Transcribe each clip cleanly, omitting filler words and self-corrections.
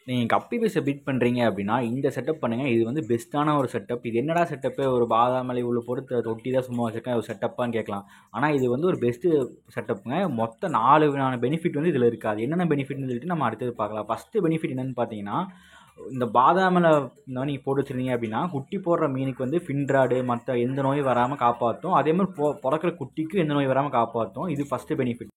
நீங்கள் கப்பி பீஸை பீட் பண்ணுறீங்க அப்படின்னா இந்த செட்டப் பண்ணுங்கள். இது வந்து பெஸ்ட்டான ஒரு செட்டப். இது என்னடா செட்டப்பு, ஒரு பாதாமலை உள்ள போட்டு தொட்டி தான் சும்மா வச்சுருக்கேன், ஒரு செட்டப்பான்னு கேட்கலாம். ஆனால் இது வந்து ஒரு பெஸ்ட்டு செட்டப்புங்க. மொத்த 4 விதமான பெனிஃபிட் வந்து இதில் இருக்குது. அது என்னென்ன பெனிஃபிட்னு சொல்லிட்டு நம்ம அடுத்தது பார்க்கலாம். ஃபஸ்ட்டு பெனிஃபிட் என்னென்னு பார்த்தீங்கன்னா, இந்த பாதாமில் இந்த மாதிரி நீங்கள் போட்டு வச்சுருந்தீங்க அப்படின்னா குட்டி போடுற மீனுக்கு வந்து ஃபின்ராடு மற்ற எந்த நோயும் வராமல் காப்பாற்றும். அதே மாதிரி பிறக்கிற குட்டிக்கும் எந்த நோய் வராமல் காப்பாற்றும். இது ஃபஸ்ட்டு பெனிஃபிட்.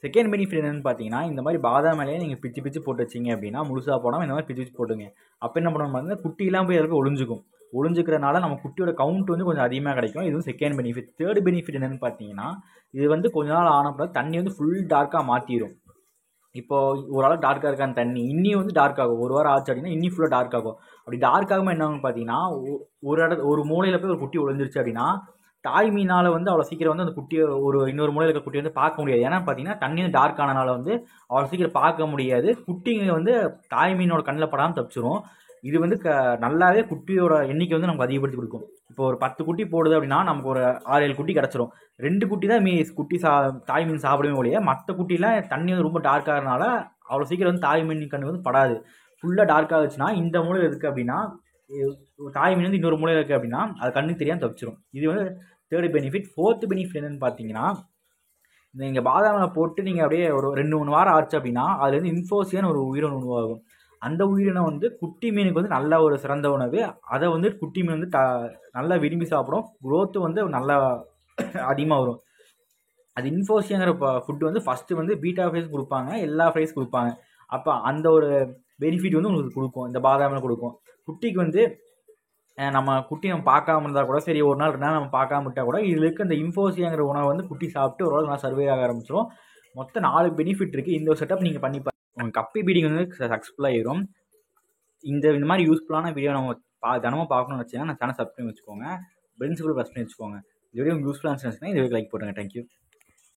செகண்ட் பெனிஃபிட் என்னென்னு பார்த்தீங்கன்னா, இந்த மாதிரி பாதாமிலையே நீங்கள் பிச்சு பிச்சு போட்டு வச்சிங்க அப்படின்னா முழுசாக போடாமல் இந்த மாதிரி பிச்சு பிச்சு போட்டுங்க. அப்போ என்ன பண்ணணும் பார்த்தீங்கன்னா, குட்டிலாம் போய் அதில் ஒளிஞ்சிக்கும். ஒளிஞ்சிக்கிறனால நம்ம குட்டியோட கவுண்ட் வந்து கொஞ்சம் அதிகமாக கிடைக்கும். இதுவும் செகண்ட் பெனிஃபிட். தேர்ட் பெனிஃபிட் என்னென்னு பார்த்தீங்கன்னா, இது வந்து கொஞ்ச நாள் ஆனப்போ தண்ணி வந்து ஃபுல் டார்க்காக மாற்றிடும். இப்போது ஓரளவு டார்க்காக இருக்க அந்த தண்ணி இன்னியும் வந்து டார்க் ஆகும். ஒரு வாரம் ஆச்சு அப்படின்னா இன்னும் ஃபுல்லாக டார்க் ஆகும். அப்படி டார்க் ஆகாமல் என்ன ஆகும்னு பார்த்தீங்கன்னா, ஒரு மூலையில் போய் ஒரு குட்டி ஒளிஞ்சிருச்சு அப்படின்னா தாய் மீனால் வந்து அவ்வளோ சீக்கிரம் வந்து அந்த குட்டியை இன்னொரு மூலையில் இருக்க குட்டியை வந்து பார்க்க முடியாது. ஏன்னா பார்த்தீங்கன்னா தண்ணி வந்து டார்க் ஆனனால வந்து அவ்வளோ சீக்கிரம் பார்க்க முடியாது. குட்டிங்க வந்து தாய் மீனோட கண்ணில் படாமல் தப்பிச்சிரும். இது வந்து நல்லாவே குட்டியோட எண்ணிக்கை வந்து நமக்கு அதிகப்படுத்தி கொடுக்கும். இப்போ ஒரு 10 குட்டி போடுது அப்படின்னா நமக்கு ஒரு 6-7 குட்டி கிடச்சிரும். 2 குட்டி தான் குட்டி தாய் மீன் சாப்பிடவே ஒழிய மற்ற குட்டிலாம் தண்ணி வந்து ரொம்ப டார்க் ஆகிறனால அவ்வளோ சீக்கிரம் வந்து தாய் மீன் கண்ணு வந்து படாது. ஃபுல்லாக டார்க் ஆகுச்சுன்னா இந்த மூலையில் இருக்குது அப்படின்னா தாய் மீன் வந்து இன்னொரு மூலையில் இருக்குது அப்படின்னா அது கண்ணுக்கு தெரியாமல் தப்பிச்சிரும். இது வந்து தேர்ட் பெனிஃபிட். ஃபோர்த் பெனிஃபிட் என்னென்னு பார்த்தீங்கன்னா, நீங்கள் பாதாமில் போட்டு நீங்கள் அப்படியே ஒரு 2-3 வாரம் ஆச்சு அப்படின்னா அதுலேருந்து இன்ஃபோசியான்னு ஒரு உயிரினம் உருவாகும். அந்த உயிரினம் வந்து குட்டி மீனுக்கு வந்து நல்ல ஒரு சிறந்த உணவு. அதை வந்து குட்டி மீன் வந்து நல்லா விரும்பி சாப்பிடும். குரோத்து வந்து நல்லா அதிகமாக வரும். அது இன்ஃபோசியாங்கிற ஃபுட்டு வந்து ஃபஸ்ட்டு வந்து பீட்டா ஃப்ரைஸ் கொடுப்பாங்க, எல்லா ஃப்ரைஸ் கொடுப்பாங்க. அப்போ அந்த ஒரு பெனிஃபிட் வந்து உங்களுக்கு கொடுக்கும், இந்த பாதாமில் கொடுக்கும். குட்டிக்கு வந்து நம்ம பார்க்காம இருந்தால் கூட சரி, ஒரு நாள் 2 நாள் நம்ம பார்க்காம விட்டால் கூட இதில் இருக்க இந்த இன்ஃபோசியாங்கிற உணவை வந்து குட்டி சாப்பிட்டு ஓரளவு நல்லா சர்வே ஆக ஆரம்பிச்சிடும். மொத்தம் 4 பெனிஃபிட் இருக்குது. இந்த ஒரு செட்டப் நீங்கள் பண்ணி உங்களுக்கு கப்பி பீடிங் வந்து சக்ஸஸ்ஃபுல்லாக ஆயிரும். இந்த மாதிரி யூஸ்ஃபுல்லான வீடியோ நம்ம தினமும் பார்க்கணும்னு வச்சுன்னா நான் சேனல் சப்ஸ்கிரைப் வச்சுக்கோங்க. பெல் சிம்பிள் ப்ரெஸ் பண்ணி வச்சுக்கோங்க. இந்த வீடியோ உங்களுக்கு யூஸ்ஃபுல்லாக இருந்துச்சுன்னா இந்த வீடியோ லைக் போட்டுருங்க. தேங்க்யூ.